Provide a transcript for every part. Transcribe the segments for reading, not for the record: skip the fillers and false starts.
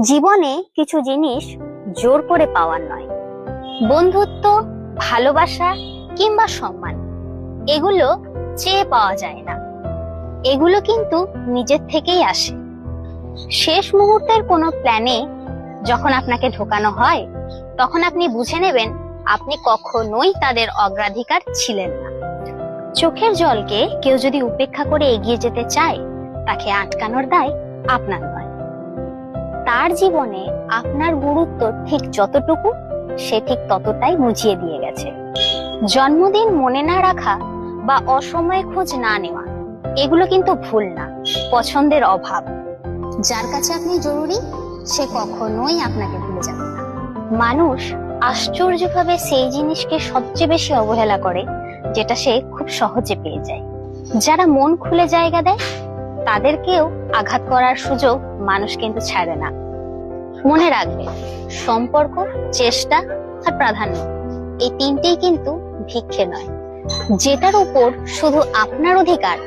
জীবনে কিছু জিনিস জোর করে পাওয়ার নয়। বন্ধুত্ব, ভালোবাসা কিংবা সম্মান, এগুলো চেয়ে পাওয়া যায় না। এগুলো কিন্তু নিজের থেকেই আসে। শেষ মুহূর্তের কোনো প্ল্যানে যখন আপনাকে ঢোকানো হয়, তখন আপনি বুঝে নেবেন আপনি কখনোই তাদের অগ্রাধিকার ছিলেন না। চোখের জলকে কেউ যদি উপেক্ষা করে এগিয়ে যেতে চায়, তাকে আটকানোর দায় আপনার নয়। তার জীবনে আপনার গুরুত্ব ঠিক যতটুকু, সে ঠিক ততটাই বুঝিয়ে দিয়ে গেছে। জন্মদিন মনে না রাখা বা অসময়ে খোঁজ না নেওয়া, এগুলো কিন্তু ভুল না, পছন্দের অভাব। যার কাছে আপনি জরুরি, সে কখনোই আপনাকে ভুলে যাবে না। মানুষ আশ্চর্যভাবে সেই জিনিসকে সবচেয়ে বেশি অবহেলা করে যেটা সে খুব সহজে পেয়ে যায়। যারা মন খুলে জায়গা দেয়, তাদেরকেও আঘাত করার সুযোগ মানুষ কিন্তু ছাড়ে না। মনে রাখবে, সম্পর্ক, চেষ্টা আর প্রাধান্য, এই তিনটেই কিন্তু ভিক্ষে নয়। যেটার উপর শুধু আপনার অধিকার,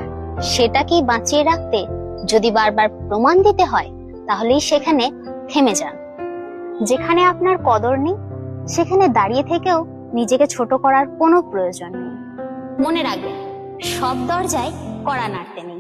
সেটাকেই বাঁচিয়ে রাখতে যদি বারবার প্রমাণ দিতে হয়, তাহলেই সেখানে থেমে যান। যেখানে আপনার কদর নেই, সেখানে দাঁড়িয়ে থেকেও নিজেকে ছোট করার কোনো প্রয়োজন নেই। মনে রাখবেন, সব দরজায় কড়া নাড়তে নেই।